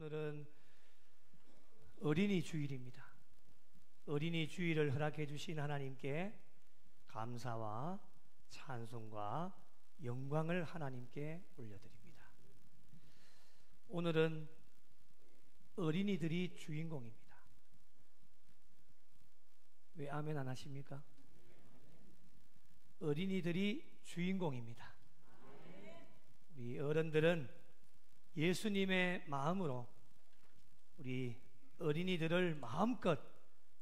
오늘은 어린이 주일입니다. 어린이 주일을 허락해 주신 하나님께 감사와 찬송과 영광을 하나님께 올려드립니다. 오늘은 어린이들이 주인공입니다. 왜 아멘 안 하십니까? 어린이들이 주인공입니다. 우리 어른들은 예수님의 마음으로 우리 어린이들을 마음껏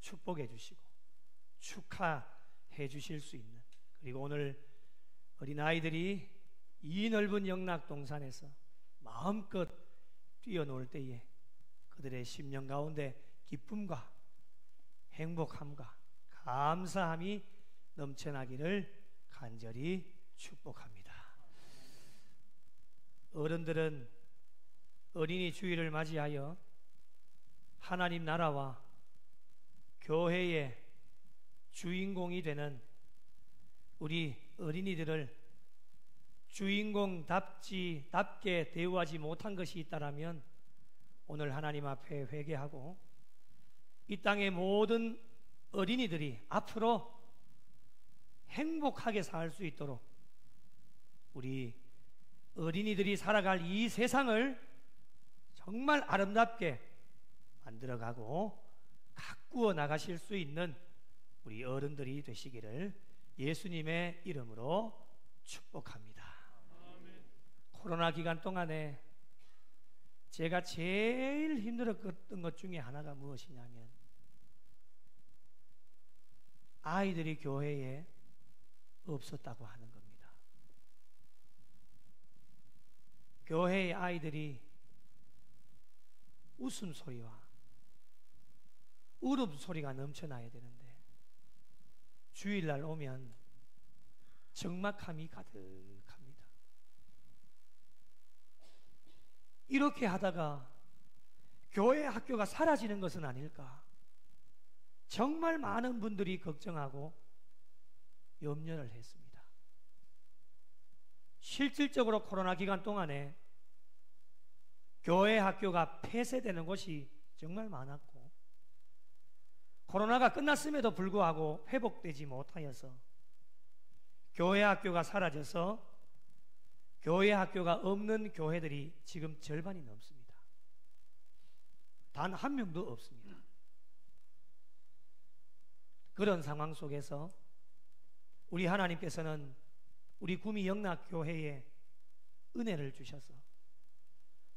축복해 주시고 축하해 주실 수 있는, 그리고 오늘 어린아이들이 이 넓은 영락동산에서 마음껏 뛰어놀 때에 그들의 심령 가운데 기쁨과 행복함과 감사함이 넘쳐나기를 간절히 축복합니다. 어른들은 어린이 주일을 맞이하여 하나님 나라와 교회의 주인공이 되는 우리 어린이들을 주인공답게 대우하지 못한 것이 있다라면 오늘 하나님 앞에 회개하고 이 땅의 모든 어린이들이 앞으로 행복하게 살 수 있도록 우리 어린이들이 살아갈 이 세상을 정말 아름답게 만들어가고 가꾸어 나가실 수 있는 우리 어른들이 되시기를 예수님의 이름으로 축복합니다. 아멘. 코로나 기간 동안에 제가 제일 힘들었던 것 중에 하나가 무엇이냐면 아이들이 교회에 없었다고 하는 겁니다. 교회의 아이들이 웃음소리와 울음소리가 넘쳐나야 되는데 주일날 오면 적막함이 가득합니다. 이렇게 하다가 교회 학교가 사라지는 것은 아닐까? 정말 많은 분들이 걱정하고 염려를 했습니다. 실질적으로 코로나 기간 동안에 교회 학교가 폐쇄되는 곳이 정말 많았고 코로나가 끝났음에도 불구하고 회복되지 못하여서 교회 학교가 사라져서 교회 학교가 없는 교회들이 지금 절반이 넘습니다. 단 한 명도 없습니다. 그런 상황 속에서 우리 하나님께서는 우리 구미 영락교회에 은혜를 주셔서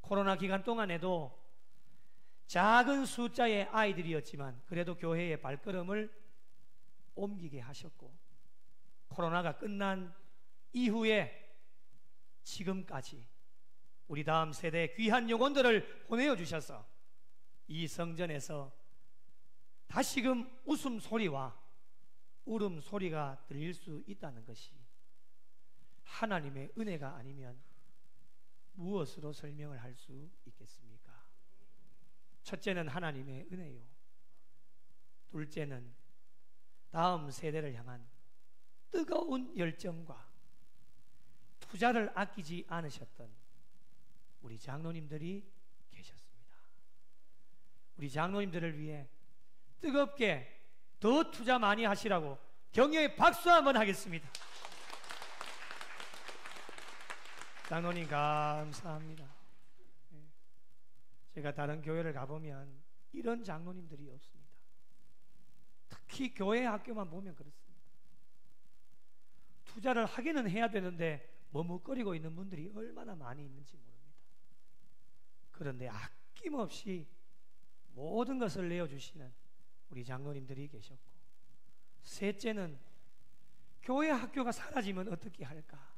코로나 기간 동안에도 작은 숫자의 아이들이었지만 그래도 교회의 발걸음을 옮기게 하셨고 코로나가 끝난 이후에 지금까지 우리 다음 세대의 귀한 영혼들을 보내어 주셔서 이 성전에서 다시금 웃음소리와 울음소리가 들릴 수 있다는 것이 하나님의 은혜가 아니면 무엇으로 설명을 할 수 있겠습니까? 첫째는 하나님의 은혜요. 둘째는 다음 세대를 향한 뜨거운 열정과 투자를 아끼지 않으셨던 우리 장로님들이 계셨습니다. 우리 장로님들을 위해 뜨겁게 더 투자 많이 하시라고 격려의 박수 한번 하겠습니다. 장로님 감사합니다. 제가 다른 교회를 가보면 이런 장로님들이 없습니다. 특히 교회 학교만 보면 그렇습니다. 투자를 하기는 해야 되는데 머뭇거리고 있는 분들이 얼마나 많이 있는지 모릅니다. 그런데 아낌없이 모든 것을 내어주시는 우리 장로님들이 계셨고, 셋째는 교회 학교가 사라지면 어떻게 할까?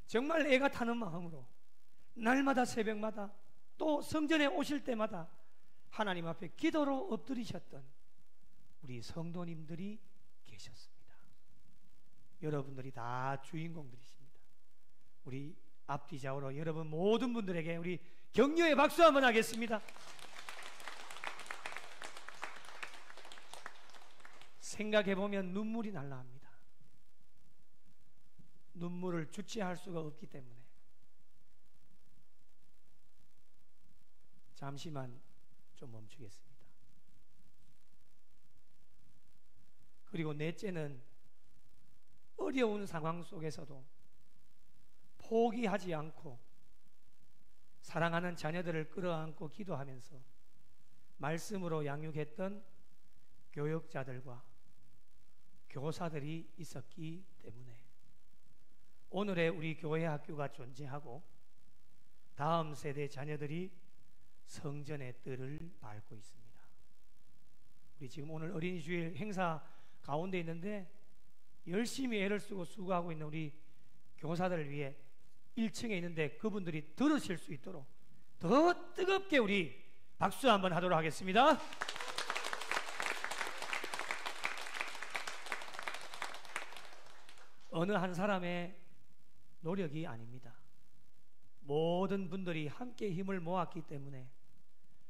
정말 애가 타는 마음으로 날마다 새벽마다 또 성전에 오실 때마다 하나님 앞에 기도로 엎드리셨던 우리 성도님들이 계셨습니다. 여러분들이 다 주인공들이십니다. 우리 앞뒤 좌우로 여러분 모든 분들에게 우리 격려의 박수 한번 하겠습니다. 생각해보면 눈물이 날라옵니다. 눈물을 주체할 수가 없기 때문에 잠시만 좀 멈추겠습니다. 그리고 넷째는 어려운 상황 속에서도 포기하지 않고 사랑하는 자녀들을 끌어안고 기도하면서 말씀으로 양육했던 교역자들과 교사들이 있었기 때문에 오늘의 우리 교회 학교가 존재하고 다음 세대 자녀들이 성전의 뜰을 밟고 있습니다. 우리 지금 오늘 어린이 주일 행사 가운데 있는데 열심히 애를 쓰고 수고하고 있는 우리 교사들을 위해 1층에 있는데 그분들이 들으실 수 있도록 더 뜨겁게 우리 박수 한번 하도록 하겠습니다. 어느 한 사람의 노력이 아닙니다. 모든 분들이 함께 힘을 모았기 때문에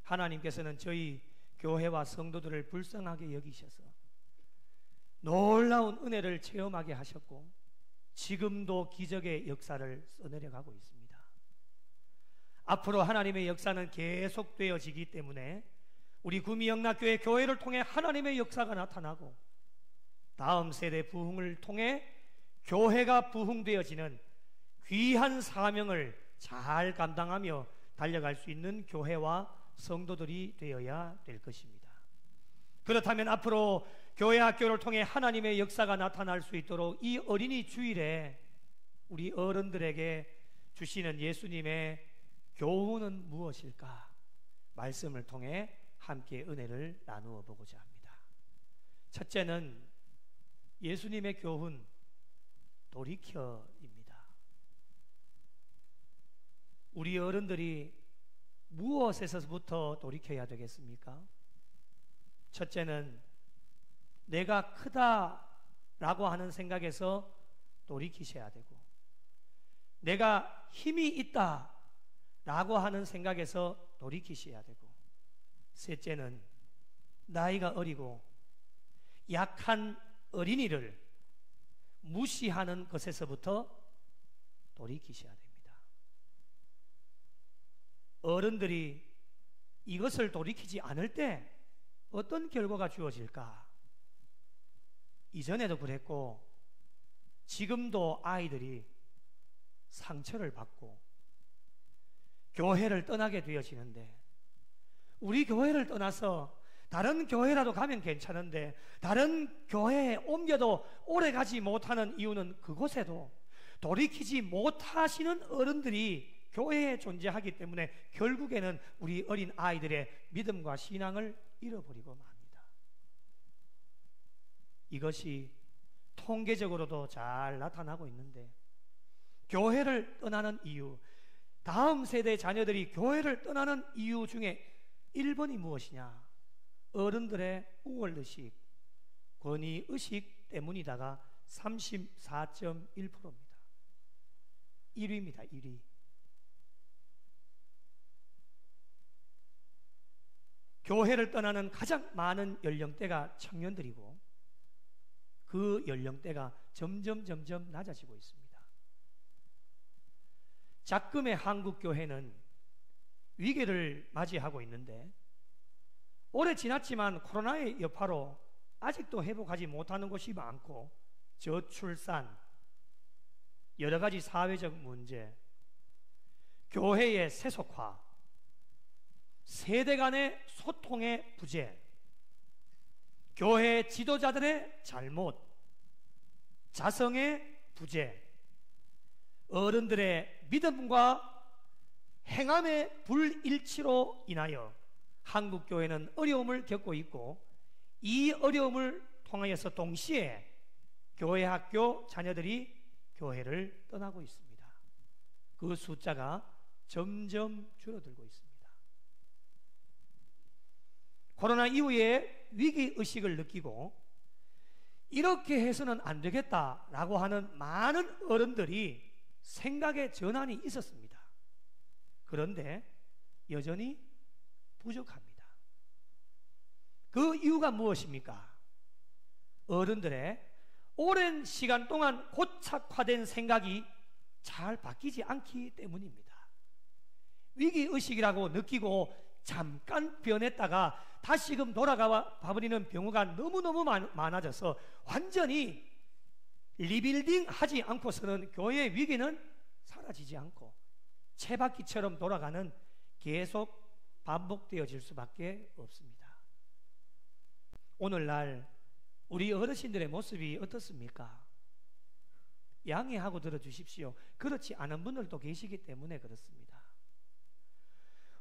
하나님께서는 저희 교회와 성도들을 불쌍하게 여기셔서 놀라운 은혜를 체험하게 하셨고 지금도 기적의 역사를 써내려가고 있습니다. 앞으로 하나님의 역사는 계속되어지기 때문에 우리 구미영락교회 교회를 통해 하나님의 역사가 나타나고 다음 세대 부흥을 통해 교회가 부흥되어지는 귀한 사명을 잘 감당하며 달려갈 수 있는 교회와 성도들이 되어야 될 것입니다. 그렇다면 앞으로 교회 학교를 통해 하나님의 역사가 나타날 수 있도록 이 어린이 주일에 우리 어른들에게 주시는 예수님의 교훈은 무엇일까? 말씀을 통해 함께 은혜를 나누어 보고자 합니다. 첫째는 예수님의 교훈, 돌이켜입니다. 우리 어른들이 무엇에서부터 돌이켜야 되겠습니까? 첫째는 내가 크다라고 하는 생각에서 돌이키셔야 되고, 내가 힘이 있다라고 하는 생각에서 돌이키셔야 되고, 셋째는 나이가 어리고 약한 어린이를 무시하는 것에서부터 돌이키셔야 됩니다. 어른들이 이것을 돌이키지 않을 때 어떤 결과가 주어질까? 이전에도 그랬고 지금도 아이들이 상처를 받고 교회를 떠나게 되어지는데, 우리 교회를 떠나서 다른 교회라도 가면 괜찮은데 다른 교회에 옮겨도 오래 가지 못하는 이유는 그곳에도 돌이키지 못하시는 어른들이 교회에 존재하기 때문에 결국에는 우리 어린 아이들의 믿음과 신앙을 잃어버리고 맙니다. 이것이 통계적으로도 잘 나타나고 있는데, 교회를 떠나는 이유, 다음 세대 자녀들이 교회를 떠나는 이유 중에 1번이 무엇이냐? 어른들의 우월의식, 권위의식 때문이다가 34.1%입니다. 1위입니다. 1위. 교회를 떠나는 가장 많은 연령대가 청년들이고 그 연령대가 점점 낮아지고 있습니다. 작금의 한국교회는 위기를 맞이하고 있는데, 오래 지났지만 코로나의 여파로 아직도 회복하지 못하는 곳이 많고, 저출산, 여러 가지 사회적 문제, 교회의 세속화, 세대 간의 소통의 부재, 교회 지도자들의 잘못, 자성의 부재, 어른들의 믿음과 행함의 불일치로 인하여 한국교회는 어려움을 겪고 있고, 이 어려움을 통하여서 동시에 교회 학교 자녀들이 교회를 떠나고 있습니다. 그 숫자가 점점 줄어들고 있습니다. 코로나 이후에 위기의식을 느끼고 이렇게 해서는 안 되겠다라고 하는 많은 어른들이 생각의 전환이 있었습니다. 그런데 여전히 부족합니다. 그 이유가 무엇입니까? 어른들의 오랜 시간 동안 고착화된 생각이 잘 바뀌지 않기 때문입니다. 위기의식이라고 느끼고 잠깐 변했다가 다시금 돌아가 버리는 경우가 너무너무 많아져서 완전히 리빌딩 하지 않고서는 교회의 위기는 사라지지 않고 채바퀴처럼 돌아가는 계속 반복되어질 수밖에 없습니다. 오늘날 우리 어르신들의 모습이 어떻습니까? 양해하고 들어주십시오. 그렇지 않은 분들도 계시기 때문에 그렇습니다.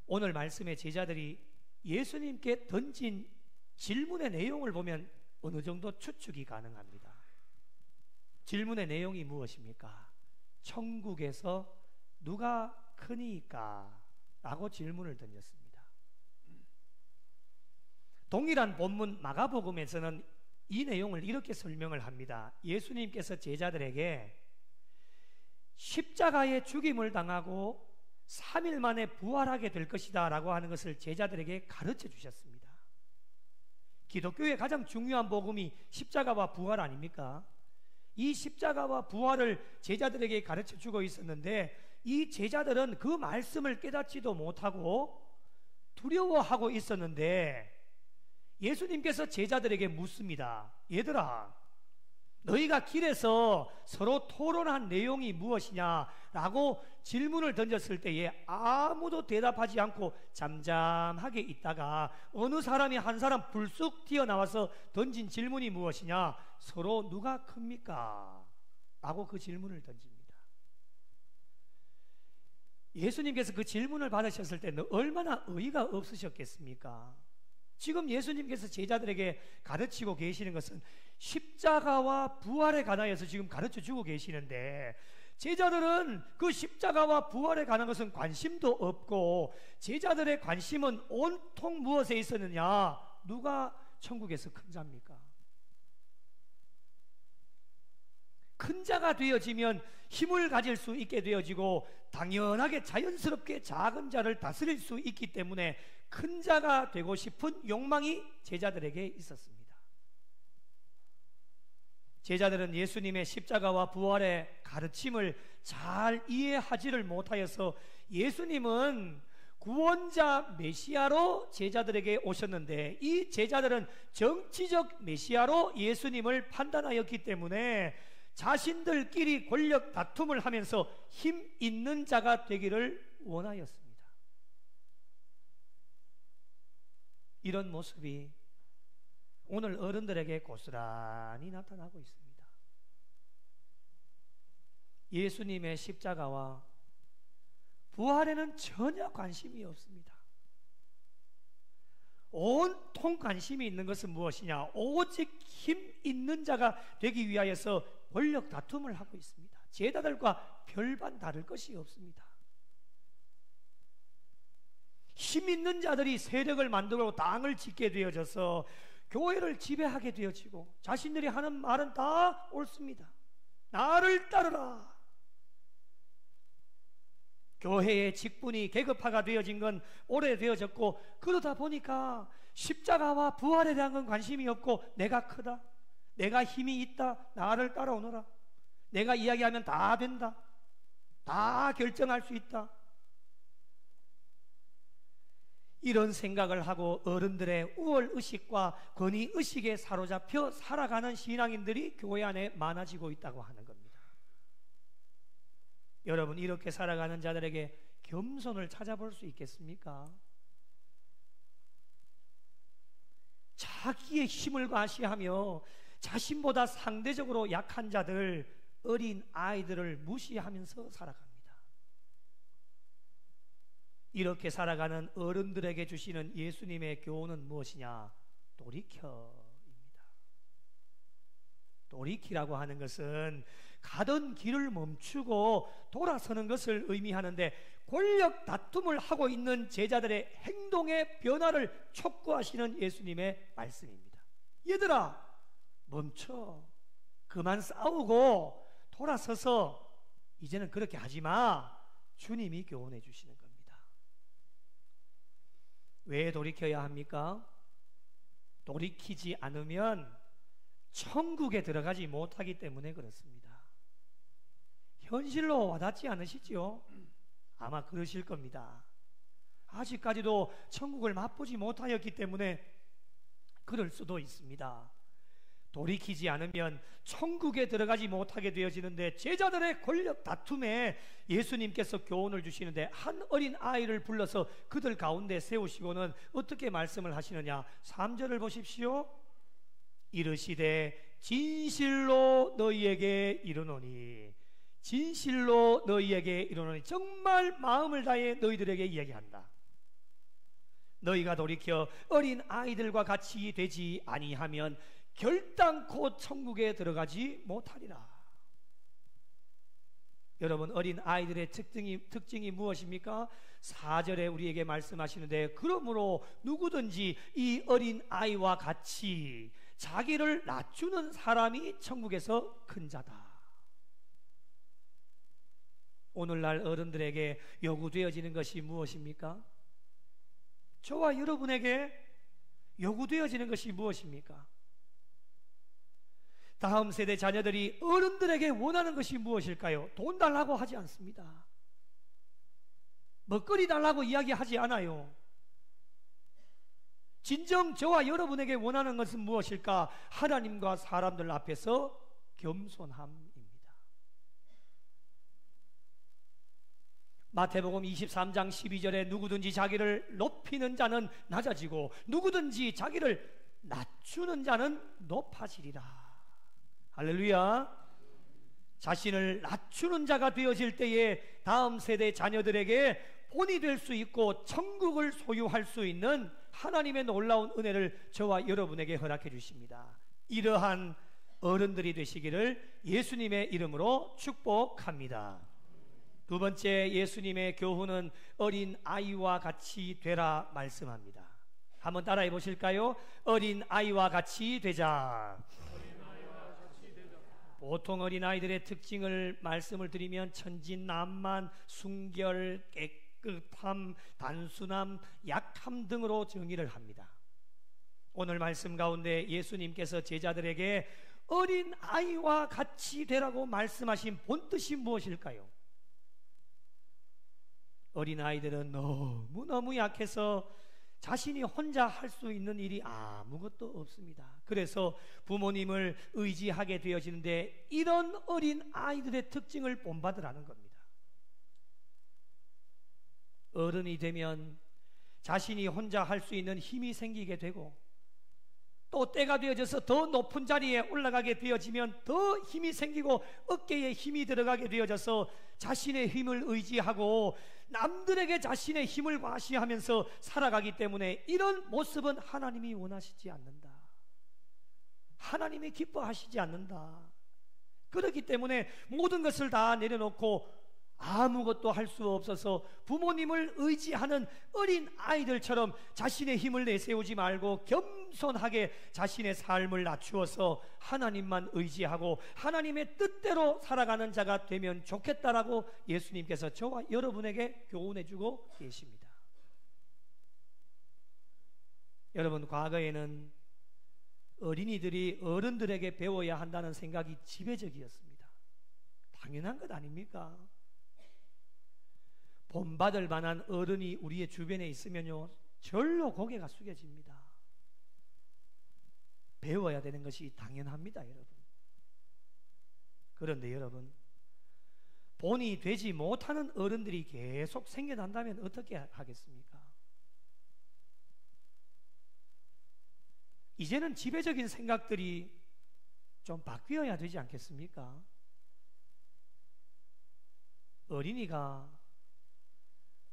오늘 말씀의 제자들이 예수님께 던진 질문의 내용을 보면 어느 정도 추측이 가능합니다. 질문의 내용이 무엇입니까? 천국에서 누가 크니까? 라고 질문을 던졌습니다. 동일한 본문 마가복음에서는 이 내용을 이렇게 설명을 합니다. 예수님께서 제자들에게 십자가의 죽임을 당하고 3일 만에 부활하게 될 것이다 라고 하는 것을 제자들에게 가르쳐 주셨습니다. 기독교의 가장 중요한 복음이 십자가와 부활 아닙니까? 이 십자가와 부활을 제자들에게 가르쳐 주고 있었는데 이 제자들은 그 말씀을 깨닫지도 못하고 두려워하고 있었는데 예수님께서 제자들에게 묻습니다. 얘들아, 너희가 길에서 서로 토론한 내용이 무엇이냐라고 질문을 던졌을 때에 아무도 대답하지 않고 잠잠하게 있다가 어느 사람이 한 사람 불쑥 튀어나와서 던진 질문이 무엇이냐? 서로 누가 큽니까? 라고 그 질문을 던집니다. 예수님께서 그 질문을 받으셨을 때는 얼마나 어이가 없으셨겠습니까? 지금 예수님께서 제자들에게 가르치고 계시는 것은 십자가와 부활에 관하여서 지금 가르쳐 주고 계시는데 제자들은 그 십자가와 부활에 관한 것은 관심도 없고 제자들의 관심은 온통 무엇에 있었느냐? 누가 천국에서 큰 자입니까? 큰 자가 되어지면 힘을 가질 수 있게 되어지고 당연하게 자연스럽게 작은 자를 다스릴 수 있기 때문에 큰 자가 되고 싶은 욕망이 제자들에게 있었습니다. 제자들은 예수님의 십자가와 부활의 가르침을 잘 이해하지를 못하여서 예수님은 구원자 메시아로 제자들에게 오셨는데 이 제자들은 정치적 메시아로 예수님을 판단하였기 때문에 자신들끼리 권력 다툼을 하면서 힘 있는 자가 되기를 원하였습니다. 이런 모습이 오늘 어른들에게 고스란히 나타나고 있습니다. 예수님의 십자가와 부활에는 전혀 관심이 없습니다. 온통 관심이 있는 것은 무엇이냐? 오직 힘 있는 자가 되기 위하여서 권력 다툼을 하고 있습니다. 제자들과 별반 다를 것이 없습니다. 힘 있는 자들이 세력을 만들고 당을 짓게 되어져서 교회를 지배하게 되어지고 자신들이 하는 말은 다 옳습니다. 나를 따르라. 교회의 직분이 계급화가 되어진 건 오래되어졌고 그러다 보니까 십자가와 부활에 대한 건 관심이 없고 내가 크다, 내가 힘이 있다, 나를 따라오너라, 내가 이야기하면 다 된다, 다 결정할 수 있다, 이런 생각을 하고 어른들의 우월의식과 권위의식에 사로잡혀 살아가는 신앙인들이 교회 안에 많아지고 있다고 하는 겁니다. 여러분, 이렇게 살아가는 자들에게 겸손을 찾아볼 수 있겠습니까? 자기의 힘을 과시하며 자신보다 상대적으로 약한 자들, 어린 아이들을 무시하면서 살아갑니다. 이렇게 살아가는 어른들에게 주시는 예수님의 교훈은 무엇이냐? 돌이켜입니다. 돌이키라고 하는 것은 가던 길을 멈추고 돌아서는 것을 의미하는데 권력 다툼을 하고 있는 제자들의 행동의 변화를 촉구하시는 예수님의 말씀입니다. 얘들아, 멈춰. 그만 싸우고 돌아서서 이제는 그렇게 하지 마. 주님이 교훈해 주시는 겁니다. 왜 돌이켜야 합니까? 돌이키지 않으면 천국에 들어가지 못하기 때문에 그렇습니다. 현실로 와닿지 않으시죠? 아마 그러실 겁니다. 아직까지도 천국을 맛보지 못하였기 때문에 그럴 수도 있습니다. 돌이키지 않으면 천국에 들어가지 못하게 되어지는데, 제자들의 권력 다툼에 예수님께서 교훈을 주시는데 한 어린 아이를 불러서 그들 가운데 세우시고는 어떻게 말씀을 하시느냐. 3절을 보십시오. 이르시되 진실로 너희에게 이르노니, 진실로 너희에게 이르노니, 정말 마음을 다해 너희들에게 이야기한다. 너희가 돌이켜 어린 아이들과 같이 되지 아니하면 결단코 천국에 들어가지 못하리라. 여러분, 어린 아이들의 특징이 무엇입니까? 4절에 우리에게 말씀하시는데, 그러므로 누구든지 이 어린 아이와 같이 자기를 낮추는 사람이 천국에서 큰 자다. 오늘날 어른들에게 요구되어지는 것이 무엇입니까? 저와 여러분에게 요구되어지는 것이 무엇입니까? 다음 세대 자녀들이 어른들에게 원하는 것이 무엇일까요? 돈 달라고 하지 않습니다. 먹거리 달라고 이야기하지 않아요. 진정 저와 여러분에게 원하는 것은 무엇일까? 하나님과 사람들 앞에서 겸손함입니다. 마태복음 23장 12절에 누구든지 자기를 높이는 자는 낮아지고 누구든지 자기를 낮추는 자는 높아지리라. 할렐루야. 자신을 낮추는 자가 되어질 때에 다음 세대 자녀들에게 본이 될 수 있고 천국을 소유할 수 있는 하나님의 놀라운 은혜를 저와 여러분에게 허락해 주십니다. 이러한 어른들이 되시기를 예수님의 이름으로 축복합니다. 두 번째, 예수님의 교훈은 어린 아이와 같이 되라 말씀합니다. 한번 따라해 보실까요? 어린 아이와 같이 되자. 보통 어린아이들의 특징을 말씀을 드리면 천진난만, 순결, 깨끗함, 단순함, 약함 등으로 정의를 합니다. 오늘 말씀 가운데 예수님께서 제자들에게 어린아이와 같이 되라고 말씀하신 본뜻이 무엇일까요? 어린아이들은 너무너무 약해서 자신이 혼자 할 수 있는 일이 아무것도 없습니다. 그래서 부모님을 의지하게 되어지는데, 이런 어린 아이들의 특징을 본받으라는 겁니다. 어른이 되면 자신이 혼자 할 수 있는 힘이 생기게 되고, 또 때가 되어져서 더 높은 자리에 올라가게 되어지면 더 힘이 생기고 어깨에 힘이 들어가게 되어져서 자신의 힘을 의지하고 남들에게 자신의 힘을 과시하면서 살아가기 때문에, 이런 모습은 하나님이 원하시지 않는다. 하나님이 기뻐하시지 않는다. 그렇기 때문에 모든 것을 다 내려놓고 아무것도 할 수 없어서 부모님을 의지하는 어린 아이들처럼 자신의 힘을 내세우지 말고 겸손하게 자신의 삶을 낮추어서 하나님만 의지하고 하나님의 뜻대로 살아가는 자가 되면 좋겠다라고 예수님께서 저와 여러분에게 교훈해 주고 계십니다. 여러분, 과거에는 어린이들이 어른들에게 배워야 한다는 생각이 지배적이었습니다. 당연한 것 아닙니까? 본받을 만한 어른이 우리의 주변에 있으면요, 절로 고개가 숙여집니다. 배워야 되는 것이 당연합니다, 여러분. 그런데 여러분, 본이 되지 못하는 어른들이 계속 생겨난다면 어떻게 하겠습니까? 이제는 지배적인 생각들이 좀 바뀌어야 되지 않겠습니까? 어린이가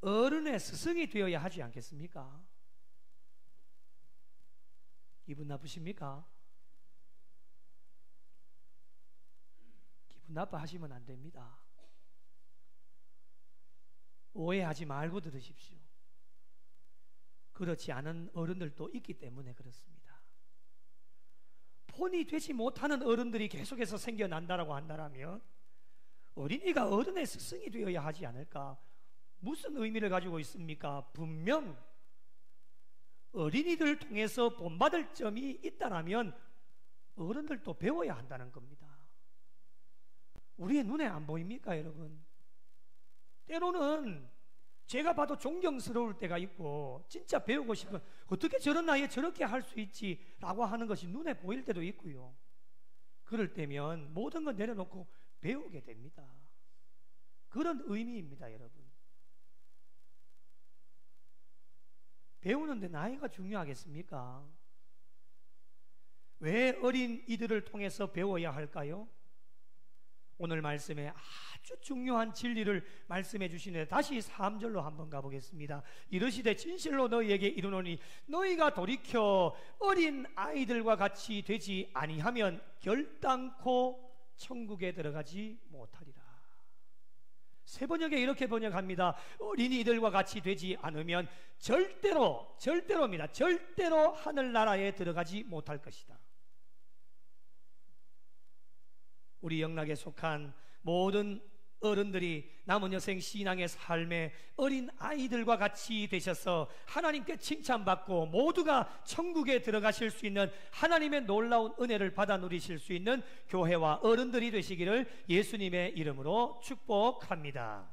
어른의 스승이 되어야 하지 않겠습니까? 기분 나쁘십니까? 기분 나빠하시면 안 됩니다. 오해하지 말고 들으십시오. 그렇지 않은 어른들도 있기 때문에 그렇습니다. 본이 되지 못하는 어른들이 계속해서 생겨난다라고 한다면 어린이가 어른의 스승이 되어야 하지 않을까? 무슨 의미를 가지고 있습니까? 분명 어린이들을 통해서 본받을 점이 있다라면 어른들도 배워야 한다는 겁니다. 우리의 눈에 안 보입니까, 여러분? 때로는 제가 봐도 존경스러울 때가 있고 진짜 배우고 싶은, 어떻게 저런 나이에 저렇게 할 수 있지라고 하는 것이 눈에 보일 때도 있고요. 그럴 때면 모든 걸 내려놓고 배우게 됩니다. 그런 의미입니다, 여러분. 배우는데 나이가 중요하겠습니까? 왜 어린 이들을 통해서 배워야 할까요? 오늘 말씀에 아주 중요한 진리를 말씀해 주시는데 다시 3절로 한번 가보겠습니다. 이르시되 진실로 너희에게 이르노니 너희가 돌이켜 어린 아이들과 같이 되지 아니하면 결단코 천국에 들어가지 못하리라. 세 번역에 이렇게 번역합니다. 어린이들과 같이 되지 않으면 절대로입니다. 절대로 하늘나라에 들어가지 못할 것이다. 우리 영락에 속한 모든 어른들이 남은 여생 신앙의 삶에 어린 아이들과 같이 되셔서 하나님께 칭찬받고 모두가 천국에 들어가실 수 있는 하나님의 놀라운 은혜를 받아 누리실 수 있는 교회와 어른들이 되시기를 예수님의 이름으로 축복합니다.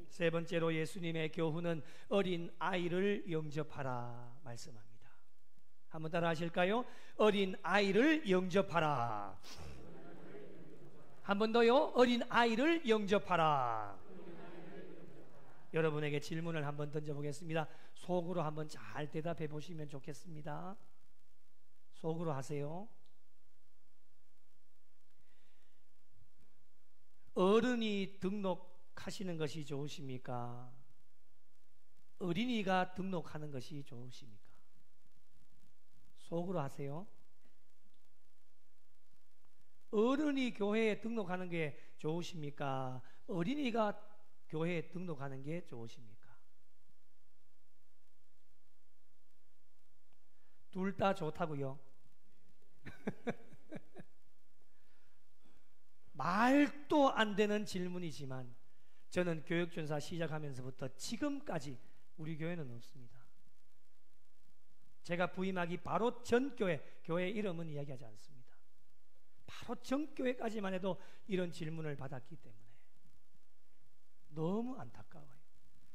세 번째로 예수님의 교훈은 어린 아이를 영접하라 말씀합니다. 한번 따라 하실까요? 어린 아이를 영접하라. 한 번 더요. 어린 아이를 영접하라. 여러분에게 질문을 한번 던져보겠습니다. 속으로 한번 잘 대답해 보시면 좋겠습니다. 속으로 하세요. 어른이 등록하시는 것이 좋으십니까? 어린이가 등록하는 것이 좋으십니까? 속으로 하세요. 어른이 교회에 등록하는 게 좋으십니까? 어린이가 교회에 등록하는 게 좋으십니까? 둘 다 좋다고요? 말도 안 되는 질문이지만 저는 교육전사 시작하면서부터 지금까지 우리 교회는 없습니다. 제가 부임하기 바로 전 교회 이름은 이야기하지 않습니다. 바로 전교회까지만 해도 이런 질문을 받았기 때문에 너무 안타까워요.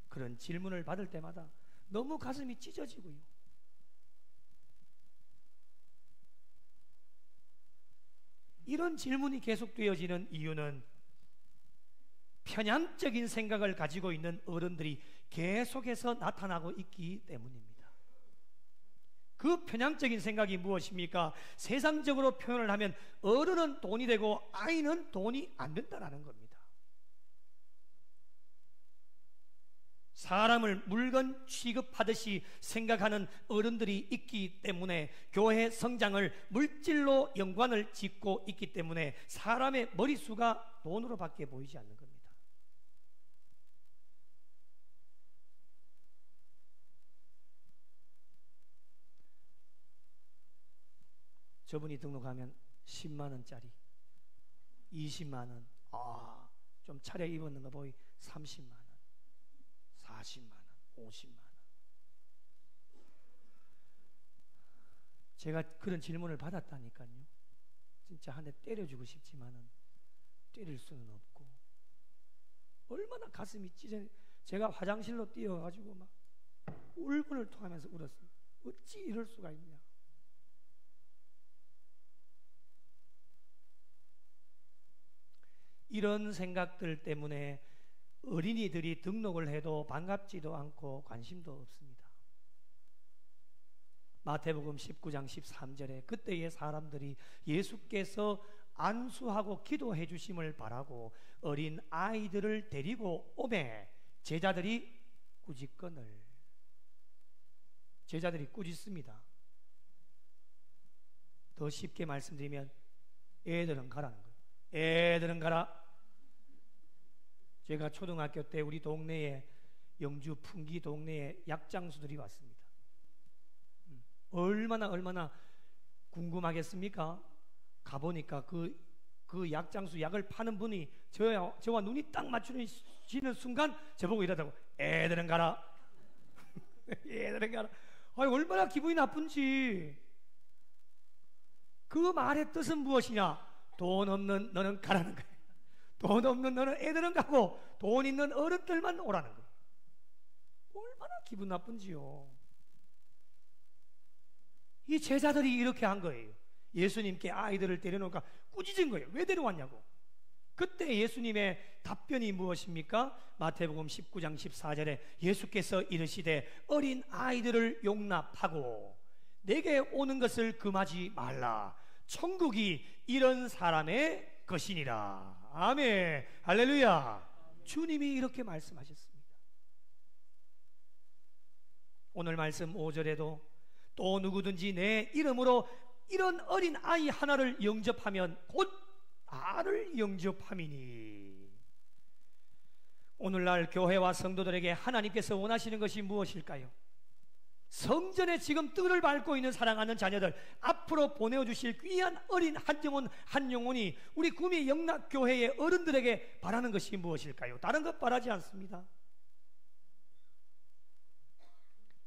그런 질문을 받을 때마다 너무 가슴이 찢어지고요. 이런 질문이 계속되어지는 이유는 편향적인 생각을 가지고 있는 어른들이 계속해서 나타나고 있기 때문입니다. 그 편향적인 생각이 무엇입니까? 세상적으로 표현을 하면 어른은 돈이 되고 아이는 돈이 안 된다는 겁니다. 사람을 물건 취급하듯이 생각하는 어른들이 있기 때문에 교회 성장을 물질로 연관을 짓고 있기 때문에 사람의 머릿수가 돈으로 밖에 보이지 않는 겁니다. 저분이 등록하면 10만 원짜리, 20만 원, 좀 차려입었는 거 보이 30만 원, 40만 원, 50만 원. 제가 그런 질문을 받았다니까요. 진짜 한 대 때려주고 싶지만은 때릴 수는 없고 얼마나 가슴이 찢어. 제가 화장실로 뛰어가지고 막 울분을 토하면서 울었어요. 어찌 이럴 수가 있냐. 이런 생각들 때문에 어린이들이 등록을 해도 반갑지도 않고 관심도 없습니다. 마태복음 19장 13절에 그때의 사람들이 예수께서 안수하고 기도해 주심을 바라고 어린 아이들을 데리고 오매 제자들이 꾸짖습니다. 더 쉽게 말씀드리면 애들은 가라는 거예요. 애들은 가라. 제가 초등학교 때 우리 동네에 영주 풍기 동네에 약장수들이 왔습니다. 얼마나 궁금하겠습니까? 가보니까 그 약장수 약을 파는 분이 저와 눈이 딱 맞추는 순간 저보고 이러다고 애들은 가라. 애들은 가라. 얼마나 기분이 나쁜지. 그 말의 뜻은 무엇이냐? 돈 없는 너는 가라는 거예요. 돈 없는 너는 애들은 가고 돈 있는 어른들만 오라는 거예요. 얼마나 기분 나쁜지요. 이 제자들이 이렇게 한 거예요. 예수님께 아이들을 데려놓으니까 꾸짖은 거예요. 왜 데려왔냐고. 그때 예수님의 답변이 무엇입니까? 마태복음 19장 14절에 예수께서 이르시되 어린 아이들을 용납하고 내게 오는 것을 금하지 말라. 천국이 이런 사람의 것이니라. 아멘. 할렐루야. 주님이 이렇게 말씀하셨습니다. 오늘 말씀 5절에도 또 누구든지 내 이름으로 이런 어린 아이 하나를 영접하면 곧 나를 영접함이니. 오늘날 교회와 성도들에게 하나님께서 원하시는 것이 무엇일까요? 성전에 지금 뜰을 밟고 있는 사랑하는 자녀들, 앞으로 보내주실 귀한 어린 한 영혼이 우리 구미 영락교회의 어른들에게 바라는 것이 무엇일까요? 다른 것 바라지 않습니다.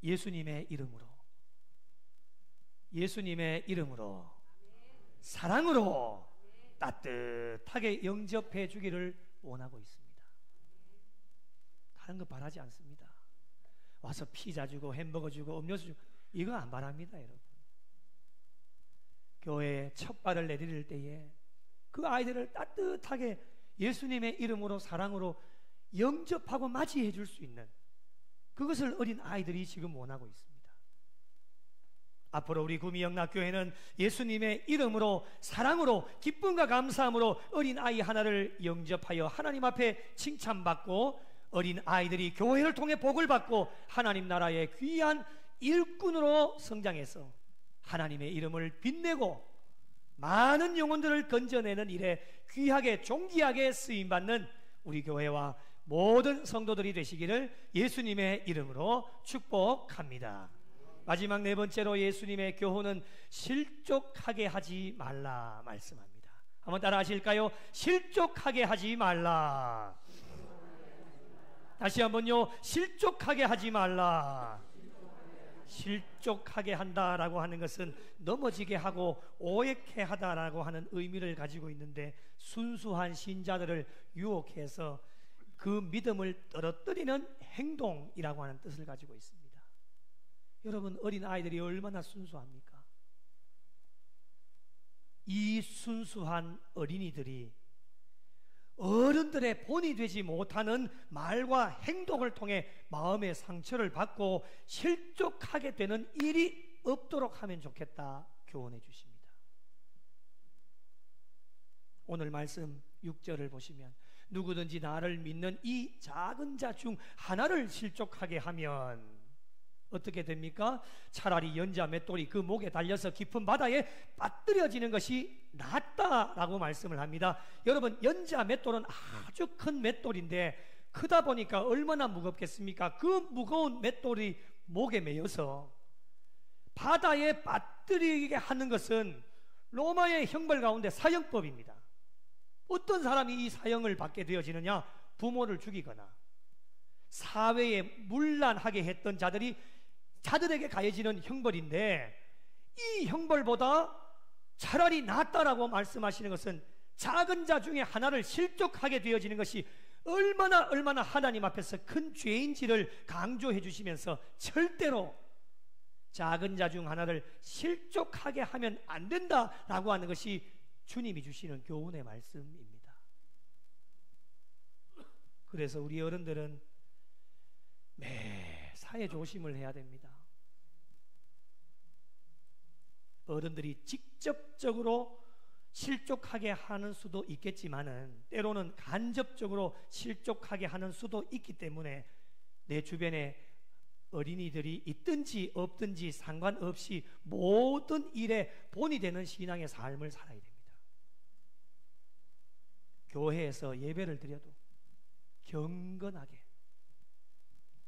예수님의 이름으로 사랑으로 따뜻하게 영접해 주기를 원하고 있습니다. 다른 거 바라지 않습니다. 와서 피자 주고 햄버거 주고 음료수 주고 이거 안 바랍니다. 여러분, 교회에 첫 발을 내디딜 때에 그 아이들을 따뜻하게 예수님의 이름으로 사랑으로 영접하고 맞이해 줄 수 있는 그것을 어린 아이들이 지금 원하고 있습니다. 앞으로 우리 구미영락교회는 예수님의 이름으로 사랑으로 기쁨과 감사함으로 어린 아이 하나를 영접하여 하나님 앞에 칭찬받고 어린 아이들이 교회를 통해 복을 받고 하나님 나라의 귀한 일꾼으로 성장해서 하나님의 이름을 빛내고 많은 영혼들을 건져내는 일에 귀하게 존귀하게 쓰임받는 우리 교회와 모든 성도들이 되시기를 예수님의 이름으로 축복합니다. 마지막 네 번째로 예수님의 교훈은 실족하게 하지 말라 말씀합니다. 한번 따라 하실까요? 실족하게 하지 말라. 다시 한번요. 실족하게 하지 말라. 실족하게 한다라고 하는 것은 넘어지게 하고 오해케 하다라고 하는 의미를 가지고 있는데, 순수한 신자들을 유혹해서 그 믿음을 떨어뜨리는 행동이라고 하는 뜻을 가지고 있습니다. 여러분, 어린 아이들이 얼마나 순수합니까? 이 순수한 어린이들이 어른들의 본이 되지 못하는 말과 행동을 통해 마음의 상처를 받고 실족하게 되는 일이 없도록 하면 좋겠다 교훈해 주십니다. 오늘 말씀 6절을 보시면 누구든지 나를 믿는 이 작은 자 중 하나를 실족하게 하면 어떻게 됩니까? 차라리 연자 맷돌이 그 목에 달려서 깊은 바다에 빠뜨려지는 것이 낫다라고 말씀을 합니다. 여러분, 연자 맷돌은 아주 큰 맷돌인데 크다 보니까 얼마나 무겁겠습니까? 그 무거운 맷돌이 목에 매여서 바다에 빠뜨리게 하는 것은 로마의 형벌 가운데 사형법입니다. 어떤 사람이 이 사형을 받게 되어지느냐? 부모를 죽이거나 사회에 문란하게 했던 자들에게 가해지는 형벌인데, 이 형벌보다 차라리 낫다라고 말씀하시는 것은 작은 자 중에 하나를 실족하게 되어지는 것이 얼마나 하나님 앞에서 큰 죄인지를 강조해 주시면서 절대로 작은 자 중 하나를 실족하게 하면 안 된다라고 하는 것이 주님이 주시는 교훈의 말씀입니다. 그래서 우리 어른들은 매사에 조심을 해야 됩니다. 어른들이 직접적으로 실족하게 하는 수도 있겠지만은 때로는 간접적으로 실족하게 하는 수도 있기 때문에 내 주변에 어린이들이 있든지 없든지 상관없이 모든 일에 본이 되는 신앙의 삶을 살아야 됩니다. 교회에서 예배를 드려도 경건하게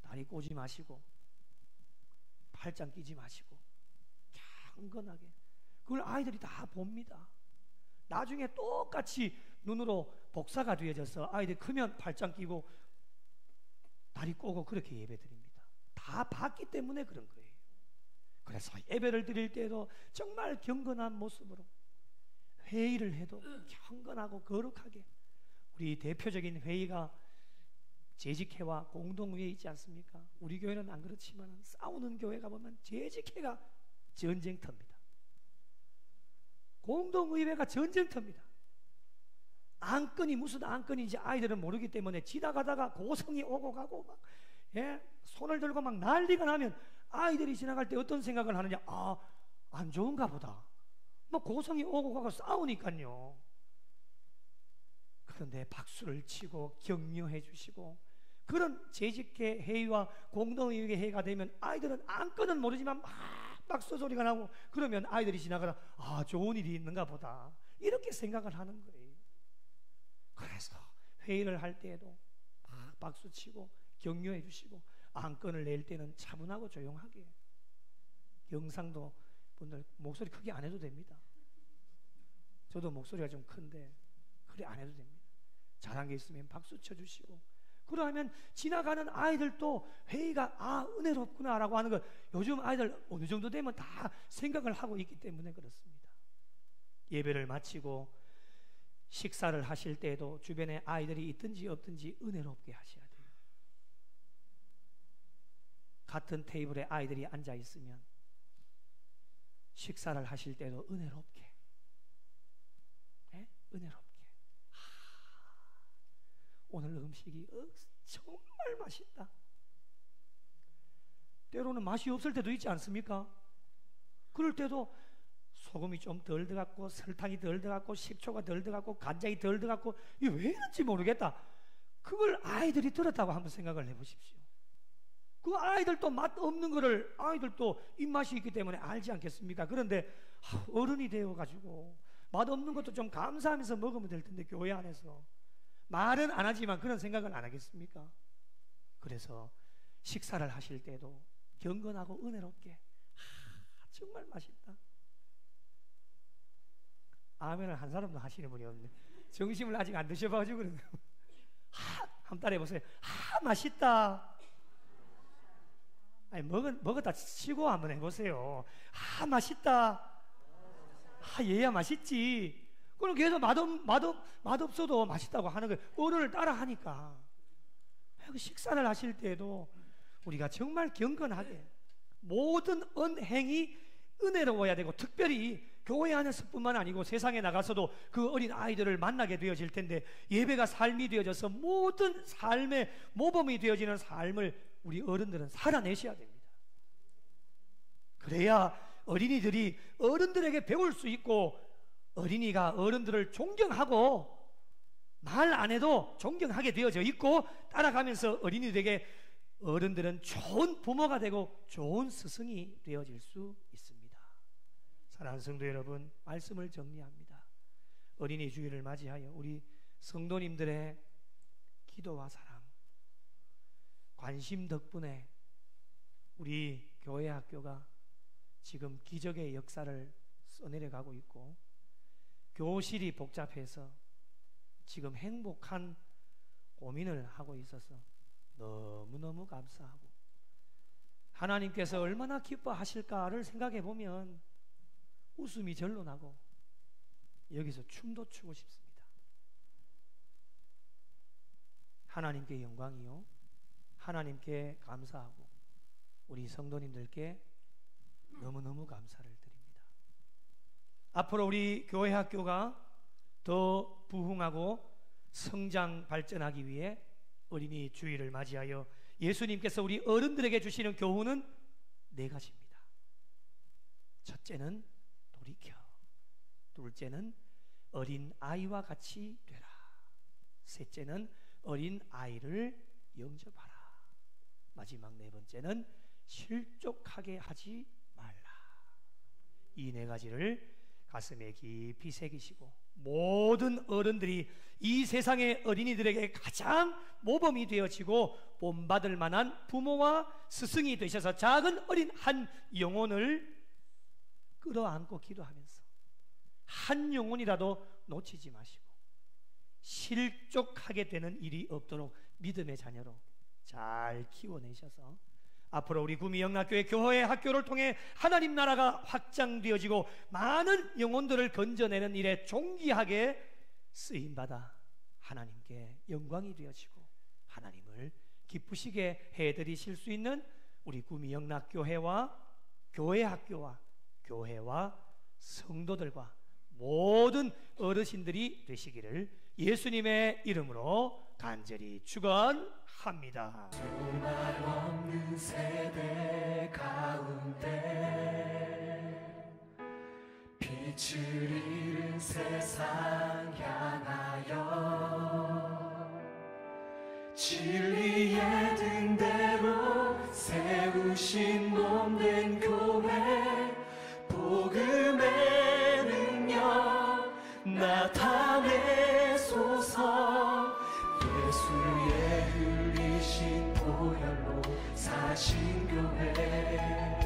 다리 꼬지 마시고 팔짱 끼지 마시고 경건하게, 그걸 아이들이 다 봅니다. 나중에 똑같이 눈으로 복사가 되어져서 아이들 크면 팔짱 끼고 다리 꼬고 그렇게 예배 드립니다. 다 봤기 때문에 그런 거예요. 그래서 예배를 드릴 때도 정말 경건한 모습으로, 회의를 해도 경건하고 거룩하게, 우리 대표적인 회의가 재직회와 공동의회 있지 않습니까? 우리 교회는 안 그렇지만 싸우는 교회가 보면 재직회가 전쟁터입니다. 공동의회가 전쟁터입니다. 안건이 무슨 안건인지 아이들은 모르기 때문에 지나가다가 고성이 오고 가고 막 손을 들고 막 난리가 나면 아이들이 지나갈 때 어떤 생각을 하느냐? 안 좋은가 보다. 뭐 고성이 오고 가고 싸우니까요. 그런데 박수를 치고 격려해 주시고, 그런 재직회 회의와 공동의회 회의가 되면 아이들은 안건은 모르지만 막 박수 소리가 나고, 그러면 아이들이 지나가다 좋은 일이 있는가 보다 이렇게 생각을 하는 거예요. 그래서 회의를 할 때에도 막 박수 치고 격려해 주시고, 안건을 낼 때는 차분하고 조용하게, 영상도 분들 목소리 크게 안 해도 됩니다. 저도 목소리가 좀 큰데 그래 안 해도 됩니다. 잘한 게 있으면 박수 쳐주시고, 그러면 지나가는 아이들도 회의가 은혜롭구나 라고 하는 걸 요즘 아이들 어느 정도 되면 다 생각을 하고 있기 때문에 그렇습니다. 예배를 마치고 식사를 하실 때에도 주변에 아이들이 있든지 없든지 은혜롭게 하셔야 돼요. 같은 테이블에 아이들이 앉아 있으면 식사를 하실 때도 은혜롭게, 은혜롭게. 오늘 음식이 정말 맛있다. 때로는 맛이 없을 때도 있지 않습니까? 그럴 때도 소금이 좀 덜 들어갔고, 설탕이 덜 들어갔고, 식초가 덜 들어갔고, 간장이 덜 들어갔고, 이게 왜 이런지 모르겠다. 그걸 아이들이 들었다고 한번 생각을 해보십시오. 그 아이들도 맛 없는 거를 아이들도 입맛이 있기 때문에 알지 않겠습니까? 그런데 어른이 되어가지고 맛없는 것도 좀 감사하면서 먹으면 될 텐데, 교회 안에서 말은 안 하지만 그런 생각을 안 하겠습니까? 그래서 식사를 하실 때도 경건하고 은혜롭게, 정말 맛있다. 아멘을 한 사람도 하시는 분이 없네. 점심을 아직 안 드셔봐가지고 그러네요. 한번 따라해 보세요. 맛있다. 아니, 먹었다 치고 한번 해보세요. 맛있다. 얘야 맛있지. 그럼 계속 맛없어도 맛있다고 하는 거예요. 어른을 따라 하니까. 식사를 하실 때에도 우리가 정말 경건하게, 모든 언행이 은혜로워야 되고, 특별히 교회 안에서뿐만 아니고 세상에 나가서도 그 어린 아이들을 만나게 되어질 텐데, 예배가 삶이 되어져서 모든 삶의 모범이 되어지는 삶을 우리 어른들은 살아내셔야 됩니다. 그래야 어린이들이 어른들에게 배울 수 있고, 어린이가 어른들을 존경하고 말 안 해도 존경하게 되어져 있고, 따라가면서 어린이들에게 어른들은 좋은 부모가 되고 좋은 스승이 되어질 수 있습니다. 사랑하는 성도 여러분, 말씀을 정리합니다. 어린이 주일을 맞이하여 우리 성도님들의 기도와 사랑, 관심 덕분에 우리 교회 학교가 지금 기적의 역사를 써내려가고 있고, 교실이 복잡해서 지금 행복한 고민을 하고 있어서 너무너무 감사하고, 하나님께서 얼마나 기뻐하실까를 생각해 보면 웃음이 절로 나고 여기서 춤도 추고 싶습니다. 하나님께 영광이요, 하나님께 감사하고 우리 성도님들께 너무너무 감사를 드립니다. 앞으로 우리 교회 학교가 더 부흥하고 성장 발전하기 위해 어린이 주일을 맞이하여 예수님께서 우리 어른들에게 주시는 교훈은 4가지입니다. 첫째는 돌이켜, 둘째는 어린 아이와 같이 되라, 셋째는 어린 아이를 영접하라, 마지막 4번째는 실족하게 하지 말라. 이 4가지를 가슴에 깊이 새기시고, 모든 어른들이 이 세상의 어린이들에게 가장 모범이 되어지고 본받을 만한 부모와 스승이 되셔서 작은 어린 한 영혼을 끌어안고 기도하면서 한 영혼이라도 놓치지 마시고 실족하게 되는 일이 없도록 믿음의 자녀로 잘 키워내셔서 앞으로 우리 구미영락교회 교회 학교를 통해 하나님 나라가 확장되어지고 많은 영혼들을 건져내는 일에 존귀하게 쓰임받아 하나님께 영광이 되어지고 하나님을 기쁘시게 해드리실 수 있는 우리 구미 영락교회와 교회 학교와 교회와 성도들과 모든 어르신들이 되시기를 예수님의 이름으로 간절히 축원합니다. 두말 없는 세대 가운데 빛을 잃은 세상 향하여 진리의 등대로 세우신 몸된 교회 복음의 능력 나타내소서. 예수의 흘리신 보혈로 사신 교회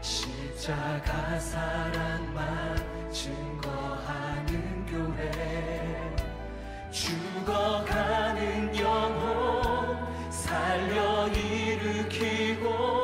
십자가 사랑만 증거하는 교회 죽어가는 영혼 살려 일으키고